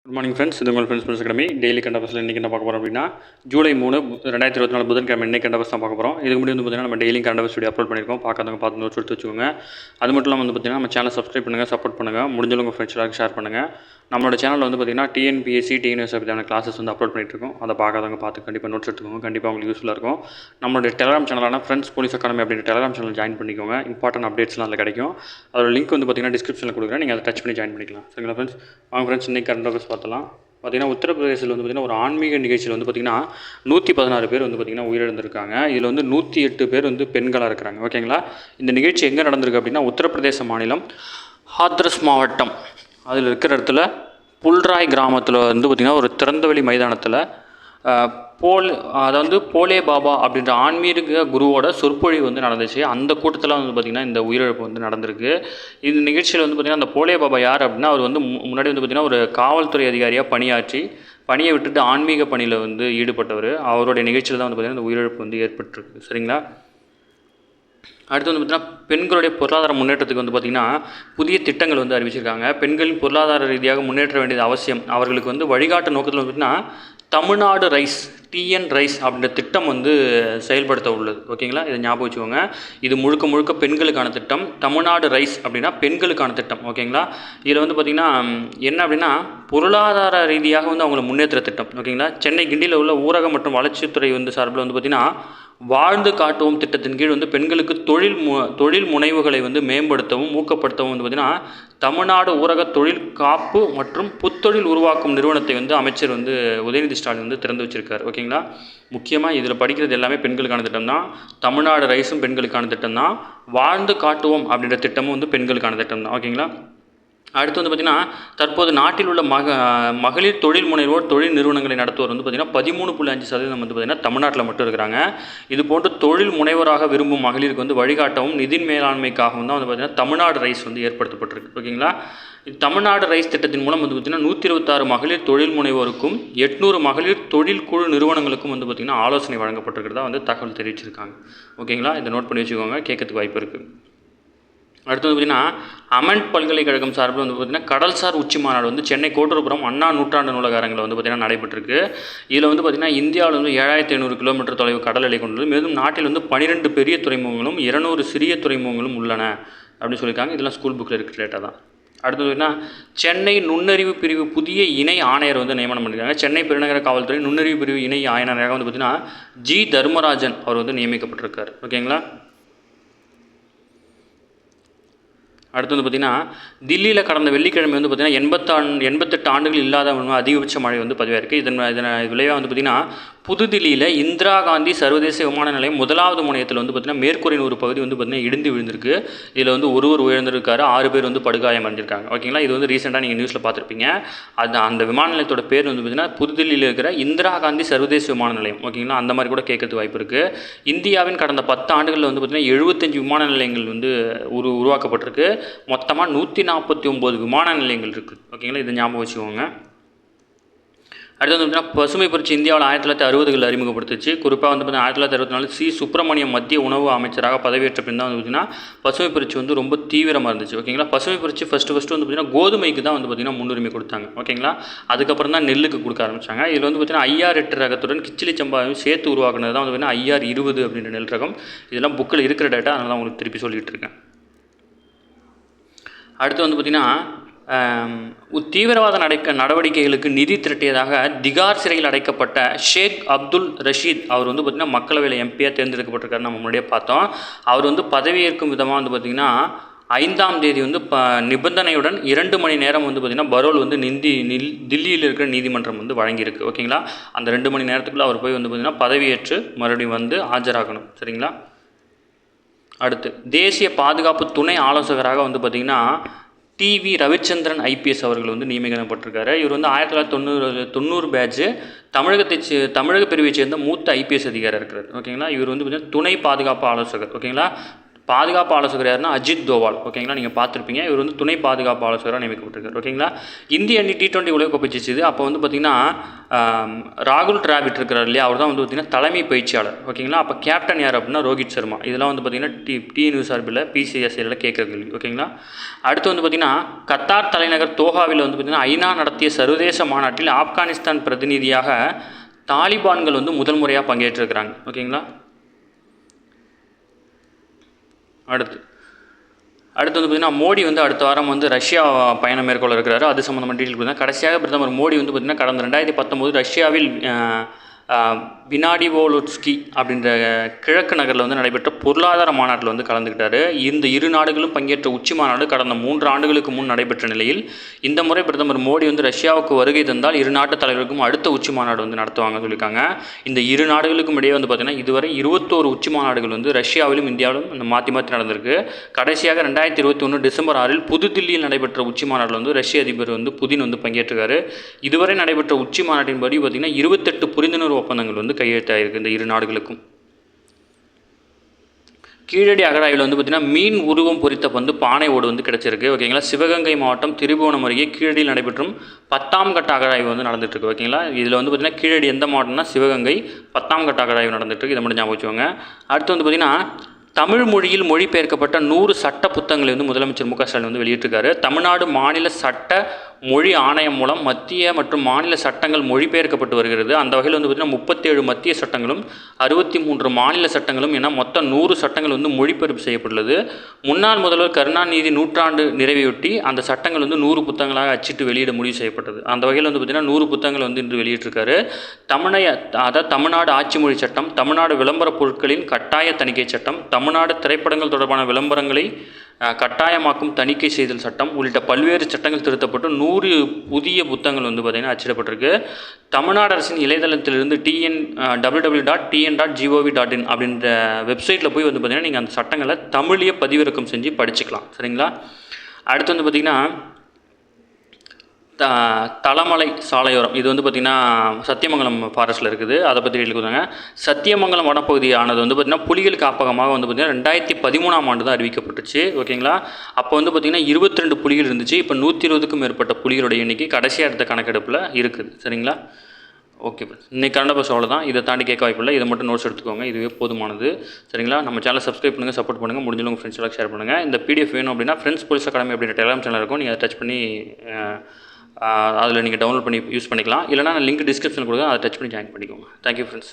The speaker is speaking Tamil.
குட் மார்னிங் ஃப்ரெண்ட்ஸ், இது உங்கள் ஃப்ரெண்ட்ஸ் அகாடமி டெய்லி கண்டபஸில் இன்றைக்கி என்ன பார்க்க போகிறோம் அப்படின்னா ஜூலை 3 2024 புதன்கிழமை இன்றைக்கி கண்டபஸ் தான் பார்க்க போகிறோம். இதுக்கு முன்னாடி பார்த்தீங்கன்னா நம்ம டெய்லி கண்டபஸ் வீடியோ அப்லோட் பண்ணியிருக்கோம். பார்க்காதவங்க பார்த்து நோட்ஸ் எடுத்து வச்சுக்கோங்க. அது மட்டும் இல்லாமல் பார்த்தீங்கன்னா நம்ம சேனல் சப்ஸ்கிரைப் பண்ணுங்கள், சப்போர்ட் பண்ணுங்கள், முடிஞ்சவங்க உங்கள் ஃப்ரெண்ட்ஸ் எல்லாருக்கும் ஷேர் பண்ணுங்கள். நம்மளோட சேனலில் பார்த்தீங்கன்னா டிஎன்பிஎஸ்சி டிஎன்எஸ் பற்றியான கிளாஸஸ் கிளாஸஸ் அப்லோட் பண்ணிட்டுருக்கோம். அதை பார்க்காதவங்க பார்த்து கண்டிப்பாக நோட்ஸ் எடுத்துக்கோங்க. கண்டிப்பாக உங்களுக்கு யூஸ்ஃபுல்லாக இருக்கும். நம்மளோட டெலிகிராம் சேனலான ஃப்ரெண்ட்ஸ் போலீஸ் அகாடமி அப்படின்ற டெலிகிராம் சேனல் ஜாயின் பண்ணிக்கோங்க. இம்பார்ட்டன்ட் அப்டேட்ஸ்லாம் அதில் கிடைக்கும். அதோட லிங்க் பார்த்தீங்கன்னா டிஸ்கிரிப்ஷனில் கொடுக்குறேன். நீங்கள் அதை டச் பண்ணி ஜாயின் பண்ணிக்கலாம். சரிங்களா ஃப்ரெண்ட்ஸ்? வாங்க ஃப்ரெண்ட்ஸ், இன்றைக்கி கரண்ட் அஃபேர்ஸ் பார்த்தலாம். பார்த்திங்கன்னா உத்தரப்பிரதேசில் பார்த்திங்கன்னா ஒரு ஆன்மீக நிகழ்ச்சியில் பார்த்திங்கன்னா 116 பேர் பார்த்திங்கன்னா உயிரிழந்திருக்காங்க. இதில் 108 பேர் பெண்களாக இருக்கிறாங்க. ஓகேங்களா? இந்த நிகழ்ச்சி எங்கே நடந்திருக்கு அப்படின்னா உத்தரப்பிரதேச மாநிலம் ஹாத்ரஸ் மாவட்டம் அதில் இருக்கிற இடத்துல புல்ராய் கிராமத்தில் பார்த்திங்கன்னா ஒரு திறந்தவெளி மைதானத்தில் போலே பாபா அப்படின்ற ஆன்மீக குருவோட சொற்பொழிவு நடந்துச்சு. அந்த கூட்டத்தில் பார்த்திங்கன்னா இந்த உயிரிழப்பு நடந்திருக்கு. இந்த நிகழ்ச்சியில் பார்த்திங்கன்னா அந்த போலே பாபா யார் அப்படின்னா அவர் முன்னாடி பார்த்திங்கன்னா ஒரு காவல்துறை அதிகாரியாக பணியை விட்டுட்டு ஆன்மீக பணியில் ஈடுபட்டவர். அவருடைய நிகழ்ச்சியில் தான் பார்த்திங்கன்னா இந்த உயிரிழப்பு ஏற்பட்டிருக்கு. சரிங்களா? அடுத்து பார்த்திங்கன்னா பெண்களுடைய பொருளாதார முன்னேற்றத்துக்கு பார்த்திங்கன்னா புதிய திட்டங்கள் அறிவிச்சிருக்காங்க. பெண்களின் பொருளாதார ரீதியாக முன்னேற்ற வேண்டியது அவசியம். அவர்களுக்கு வழிகாட்டு நோக்கத்தில் பார்த்திங்கன்னா தமிழ்நாடு ரைஸ் டிஎன் ரைஸ் அப்படின்ற திட்டம் செயல்படுத்த உள்ளது. ஓகேங்களா? இதை ஞாபகம் வச்சுக்கோங்க. இது முழுக்க பெண்களுக்கான திட்டம். தமிழ்நாடு ரைஸ் அப்படின்னா பெண்களுக்கான திட்டம். ஓகேங்களா? இதில் பார்த்திங்கன்னா என்ன அப்படின்னா பொருளாதார ரீதியாக அவங்களை முன்னேற்ற திட்டம். ஓகேங்களா? சென்னை கிண்டியில் உள்ள ஊரக மற்றும் வளர்ச்சித்துறை சார்பில் பார்த்திங்கன்னா வாழ்ந்து காட்டுவோம் திட்டத்தின் கீழ் பெண்களுக்கு தொழில் முனைவுகளை மேம்படுத்தவும் ஊக்கப்படுத்தவும் பார்த்திங்கன்னா தமிழ்நாடு ஊரக தொழில் காப்பு மற்றும் புத்தொழில் உருவாக்கும் நிறுவனத்தை அமைச்சர் உதயநிதி ஸ்டாலின் திறந்து வச்சிருக்கார். ஓகேங்களா? முக்கியமாக இதில் படிக்கிறது எல்லாமே பெண்களுக்கான திட்டம் தான். தமிழ்நாடு ரைஸும் பெண்களுக்கான திட்டம் தான். வாழ்ந்து காட்டுவோம் அப்படின்ற திட்டமும் பெண்களுக்கான திட்டம் தான். ஓகேங்களா? அடுத்து பார்த்திங்கன்னா தற்போது நாட்டில் உள்ள மகளிர் தொழில் முனைவோர் தொழில் நிறுவனங்களை நடத்துவோர் பார்த்திங்கன்னா 13.5% பார்த்திங்கன்னா தமிழ்நாட்டில் மட்டும் இருக்கிறாங்க. இது போன்று தொழில் முனைவராக விரும்பும் மகளிருக்கு வழிகாட்டவும் நிதி மேலாண்மைக்காகவும் தான் பார்த்திங்கன்னா தமிழ்நாடு ரைஸ் ஏற்படுத்தப்பட்டிருக்கு. ஓகேங்களா? தமிழ்நாடு ரைஸ் திட்டத்தின் மூலம் பார்த்திங்கன்னா 126 மகளிர் தொழில் முனைவோருக்கும் 800 மகளிர் தொழில் குழு நிறுவனங்களுக்கும் பார்த்திங்கன்னா ஆலோசனை வழங்கப்பட்டிருக்கிறதா தகவல் தெரிவிச்சிருக்காங்க. ஓகேங்களா? இதை நோட் பண்ணி வச்சுக்கோங்க, கேட்கறதுக்கு வாய்ப்பு இருக்குது. அடுத்து பார்த்திங்கன்னா அமெண்ட் பல்கலைக்கழகம் சார்பில் பார்த்திங்கன்னா கடல்சார் உச்சி மாநாடு சென்னை கோட்டூர்புரம் அண்ணா நூற்றாண்டு நூலகரங்கில் பார்த்திங்கன்னா நடைபெற்றிருக்கு. இதில் பார்த்திங்கன்னா இந்தியாவில் 7500 கிலோமீட்டர் தொலைவு கடல் எல்லை கொண்டுள்ளது. மேலும் நாட்டில் 12 பெரிய துறைமுகங்களும் 200 சிறிய துறைமுகங்களும் உள்ளன அப்படின்னு சொல்லியிருக்காங்க. இதெல்லாம் ஸ்கூல் புக்கில் இருக்கிற டேட்டா தான். அடுத்தது பார்த்திங்கன்னா சென்னை நுண்ணறிவு பிரிவு புதிய இணை ஆணையர் நியமனம் பண்ணியிருக்காங்க. சென்னை பெருநகர காவல்துறை நுண்ணறிவு பிரிவு இணை ஆணையராக பார்த்திங்கன்னா ஜி தர்மராஜன் அவர் நியமிக்கப்பட்டிருக்கார். ஓகேங்களா? அடுத்து பார்த்திங்கன்னா தில்லியில் கடந்த வெள்ளிக்கிழமை பார்த்திங்கன்னா 88 ஆண்டுகள் இல்லாத அதிகபட்ச மழை பதிவாயிருக்கு. இதன் விளைவாக பார்த்திங்கன்னா புதுதில்லியில் இந்திரா காந்தி சர்வதேச விமான நிலையம் முதலாவது முனையத்தில் பார்த்திங்கன்னா மேற்கூரையின் ஒரு பகுதி பார்த்திங்கன்னா இடிந்து விழுந்திருக்கு. இதில் ஒருவர் உயர்ந்திருக்காரு, 6 பேர் படுகாயம் அடைஞ்சிருக்காங்க. ஓகேங்களா? இது ரீசெண்டாக நீங்கள் நியூஸில் பார்த்துருப்பீங்க. அந்த விமான நிலையத்தோட பேர் பார்த்திங்கன்னா புதுதில்லியில் இருக்கிற இந்திரா காந்தி சர்வதேச விமான நிலையம். ஓகேங்களா? அந்த மாதிரி கூட கேட்கறதுக்கு வாய்ப்பு இருக்குது. இந்தியாவின் கடந்த 10 ஆண்டுகளில் பார்த்திங்கன்னா 75 விமான நிலையங்கள் உருவாக்கப்பட்டிருக்கு. மொத்தமாக 149 விமான நிலையங்கள் இருக்குது. ஓகேங்களா? இதை ஞாபகம் வச்சுக்கோங்க. அடுத்து பார்த்திங்கன்னா பசுமை புரட்சி இந்தியாவில் 1960களில் அறிமுகப்படுத்துச்சு. குறிப்பாக பார்த்திங்கன்னா 1964 சி சுப்பிரமணியம் மத்திய உணவு அமைச்சராக பதவியேற்ற பின் தான் பார்த்திங்கன்னா பசுமை புரட்சி ரொம்ப தீவிரமாக இருந்துச்சு. ஓகேங்களா? பசுமை புரட்சி ஃபஸ்ட்டு பார்த்திங்கன்னா கோதுமைக்கு தான் பார்த்திங்கன்னா முன்னுரிமை கொடுத்தாங்க. ஓகேங்களா? அதுக்கப்புறம் தான் நெல்லுக்கு கொடுக்க ஆரம்பித்தாங்க. இதில் பார்த்திங்கன்னா IR8 ரகத்துடன் கிச்சிலி சம்பாவையும் சேர்த்து உருவாக்குனது தான் பார்த்திங்கன்னா IR20 அப்படின்ற நெல் ரகம். இதெல்லாம் புக்கில் இருக்கிற டேட்டா, அதனால தான் உங்களுக்கு திருப்பி சொல்லிகிட்டு இருக்கேன். அடுத்து பார்த்திங்கன்னா தீவிரவாத நடவடிக்கைகளுக்கு நிதி திரட்டியதாக திகார் சிறையில் அடைக்கப்பட்ட ஷேக் அப்துல் ரஷீத் அவர் பார்த்திங்கன்னா மக்களவையில் எம்பியாக தேர்ந்தெடுக்கப்பட்டிருக்காரு. நம்ம முன்னாடியே பார்த்தோம். அவர் பதவியேற்கும் விதமாக பார்த்திங்கன்னா 5ஆம் தேதி நிபந்தனையுடன் 2 மணி நேரம் பார்த்திங்கன்னா பரோல் தில்லியில் இருக்கிற நீதிமன்றம் வழங்கியிருக்கு. ஓகேங்களா? அந்த 2 மணி நேரத்துக்குள்ளே அவர் போய் பார்த்திங்கன்னா பதவியேற்று மறுபடியும் ஆஜராகணும். சரிங்களா? அடுத்து தேசிய பாதுகாப்பு துணை ஆலோசகராக பார்த்திங்கன்னா டிவி ரவிச்சந்திரன் IPS அவர்கள் நியமிக்கப்பட்டிருக்காரு. இவர் 1990 பேட்ச் தமிழக பிரிவை சேர்ந்த மூத்த IPS அதிகாரி இருக்கிறார். ஓகேங்களா? இவர் பார்த்திங்கன்னா துணை பாதுகாப்பு ஆலோசகர். ஓகேங்களா? பாதுகாப்பு ஆலோசகர் யாருன்னா அஜித் தோவால். ஓகேங்களா, நீங்கள் பார்த்துருப்பீங்க. இவர் வந்து துணை பாதுகாப்பு ஆலோசகராக நியமிக்கப்பட்டிருக்கார். ஓகேங்களா, இந்திய அணி T20 உலகக்கோப்பை ஜெயிச்சது. அப்போ வந்து பார்த்திங்கன்னா ராகுல் டிராவிட் இருக்கிறார் இல்லையா, அவர் தான் வந்து பார்த்திங்கன்னா தலைமை பயிற்சியாளர். ஓகேங்களா, அப்போ கேப்டன் யார் அப்படின்னா ரோஹித் சர்மா. இதெல்லாம் வந்து பார்த்திங்கன்னா டி நியூஸ் சார்பில் PCSL கேட்குற கேள்வி. ஓகேங்களா, அடுத்து வந்து பார்த்திங்கன்னா கத்தார் தலைநகர் தோஹாவில் வந்து பார்த்திங்கன்னா ஐநா நடத்திய சர்வதேச மாநாட்டில் ஆப்கானிஸ்தான் பிரதிநிதியாக தாலிபான்கள் வந்து முதல் முறையாக பங்கேற்றிருக்கிறாங்க. ஓகேங்களா, அடுத்து வந்து பார்த்திங்கன்னா மோடி வந்து அடுத்த வாரம் வந்து ரஷ்யா பயணம் மேற்கொள்ள இருக்கிறாரு. அது சம்மந்தமான டீட்டெயில் கொடுத்தா. கடைசியாக பிரதமர் மோடி வந்து பார்த்திங்கன்னா கடந்த 2019 ரஷ்யாவில் வினாடிவோலுட்ஸ்கி அப்படின்ற கிழக்கு நகரில் வந்து நடைபெற்ற பொருளாதார மாநாட்டில் வந்து கலந்துக்கிட்டார். இந்த இரு நாடுகளும் பங்கேற்ற உச்சி மாநாடு கடந்த 3 ஆண்டுகளுக்கு முன் நடைபெற்ற நிலையில் இந்த முறை பிரதமர் மோடி வந்து ரஷ்யாவுக்கு வருகை தந்தால் இரு நாட்டு தலைவருக்கும் அடுத்த உச்சி மாநாடு வந்து நடத்துவாங்க சொல்லியிருக்காங்க. இந்த இரு நாடுகளுக்கும் இடையே வந்து பார்த்திங்கன்னா இதுவரை 21 உச்சி மாநாடுகள் வந்து ரஷ்யாவிலும் இந்தியாவிலும் மாற்றி நடந்திருக்கு. கடைசியாக 2021 டிசம்பர் 6 புதுதில்லியில் நடைபெற்ற உச்சி மாநாட்டில் வந்து ரஷ்ய அதிபர் வந்து புதின் வந்து பங்கேற்றிருக்காரு. இதுவரை நடைபெற்ற உச்சி மாநாட்டின்படி பார்த்திங்கன்னா 28 புரிந்துணர்வு ஒப்பந்தங்கள் வந்து கையெழுத்தாயிருக்கு இந்த இரு நாடுகளுக்கும். கீழடி அகழாய்வில் வந்து பார்த்திங்கன்னா மீன் உருவம் பொறித்த வந்து பானை ஓடு வந்து கிடச்சிருக்கு. ஓகேங்களா, சிவகங்கை மாவட்டம் திருபுவனம் அருகே கீழடியில் நடைபெற்றும் 10ஆம் கட்ட அகழாய்வு வந்து நடந்துட்டுருக்கு. ஓகேங்களா, இதில் வந்து பார்த்திங்கன்னா கீழடி எந்த மாவட்டம்னா சிவகங்கை, 10ஆம் கட்ட அகழாய்வு நடந்துட்டுருக்கு. இதை மட்டும் ஞாபகம் வச்சுக்கோங்க. அடுத்து வந்து பார்த்திங்கன்னா தமிழ் மொழியில் மொழிபெயர்க்கப்பட்ட 100 சட்ட புத்தகங்களை வந்து முதலமைச்சர் மு க ஸ்டாலின் வந்து வெளியிட்டிருக்காரு. தமிழ்நாடு மாநில சட்ட மொழி ஆணையம் மூலம் மத்திய மற்றும் மாநில சட்டங்கள் மொழிபெயர்க்கப்பட்டு வருகிறது. அந்த வகையில் வந்து பார்த்திங்கன்னா 37 மத்திய சட்டங்களும் 63 மாநில சட்டங்களும் என மொத்தம் 100 சட்டங்கள் வந்து மொழிபெயர்ப்பு செய்யப்பட்டுள்ளது. முன்னாள் முதல்வர் கருணாநிதி நூற்றாண்டு நிறைவையொட்டி அந்த சட்டங்கள் வந்து 100 புத்தகங்களாக அச்சிட்டு வெளியிட முடிவு செய்யப்பட்டது. அந்த வகையில் வந்து பார்த்திங்கன்னா 100 புத்தகங்கள் வந்து இன்று வெளியிட்டிருக்காரு. தமிழ்நாடு ஆட்சி மொழி சட்டம், தமிழ்நாடு விளம்பர பொருட்களின் கட்டாய தணிக்கை சட்டம், தமிழ்நாடு திரைப்படங்கள் தொடர்பான விளம்பரங்களை கட்டாயமாக்கும் தணிக்கை செய்தல் சட்டம் உள்ளிட்ட பல்வேறு சட்டங்கள் திருத்தப்பட்டு 100 புதிய புத்தகங்கள் வந்து பார்த்திங்கன்னா அச்சிடப்பட்டிருக்கு. தமிழ்நாடு அரசின் இணையதளத்திலிருந்து www.tn.gov.in அப்படின்ற வெப்சைட்டில் போய் வந்து பார்த்திங்கன்னா நீங்கள் அந்த சட்டங்களை தமிழையே பதிவிறக்கம் செஞ்சு படிச்சுக்கலாம். சரிங்களா, அடுத்து வந்து பார்த்திங்கன்னா தலமலை சாலையோரம், இது வந்து பார்த்திங்கன்னா சத்தியமங்கலம் ஃபாரஸ்ட்டில் இருக்குது. அதை பற்றி எழுதிக்கொடுத்தாங்க. சத்தியமங்கலம் வனப்பகுதியானது வந்து பார்த்திங்கன்னா புலிகள் காப்பகமாக வந்து பார்த்திங்கன்னா 2013ஆம் ஆண்டு தான் அறிவிக்கப்பட்டுச்சு. ஓகேங்களா, அப்போ வந்து பார்த்திங்கன்னா 22 புலிகள் இருந்துச்சு. இப்போ 120க்கும் மேற்பட்ட புலிகளுடைய எண்ணிக்கை கடைசியாக எடுத்த கணக்கெடுப்பில் இருக்குது. சரிங்களா, ஓகே ஃப்ரெண்ட்ஸ், இன்றைக்கி கரண்ட் அஃபேர்ஸ் அவ்வளோதான். இதை தாண்டி கேட்க வாய்ப்பில்லை. இதை மட்டும் நோட்ஸ் எடுத்துக்கோங்க, இதுவே போதுமானது. சரிங்களா, நம்ம சேனலை சப்ஸ்கிரைப் பண்ணுங்கள், சப்போர்ட் பண்ணுங்கள், முடிஞ்சவங்க உங்கள் ஃப்ரெண்ட்ஸ் எல்லாம் ஷேர் பண்ணுங்கள். இந்த PDF வேணும் அப்படின்னா ஃப்ரெண்ட்ஸ் போலீஸ் அகாடமி அப்படின்ற டெலிகிராம் சேனல் இருக்கும். நீங்கள் அதை டச் பண்ணி அதில் நீங்கள் டவுன்லோட் பண்ணி யூஸ் பண்ணிக்கலாம். இல்லைனா நான் லிங்க் டிஸ்கிரிப்ஷனில் கொடுங்க, அதை டச் பண்ணி ஜாயின் பண்ணிக்கோங்க. Thank you friends.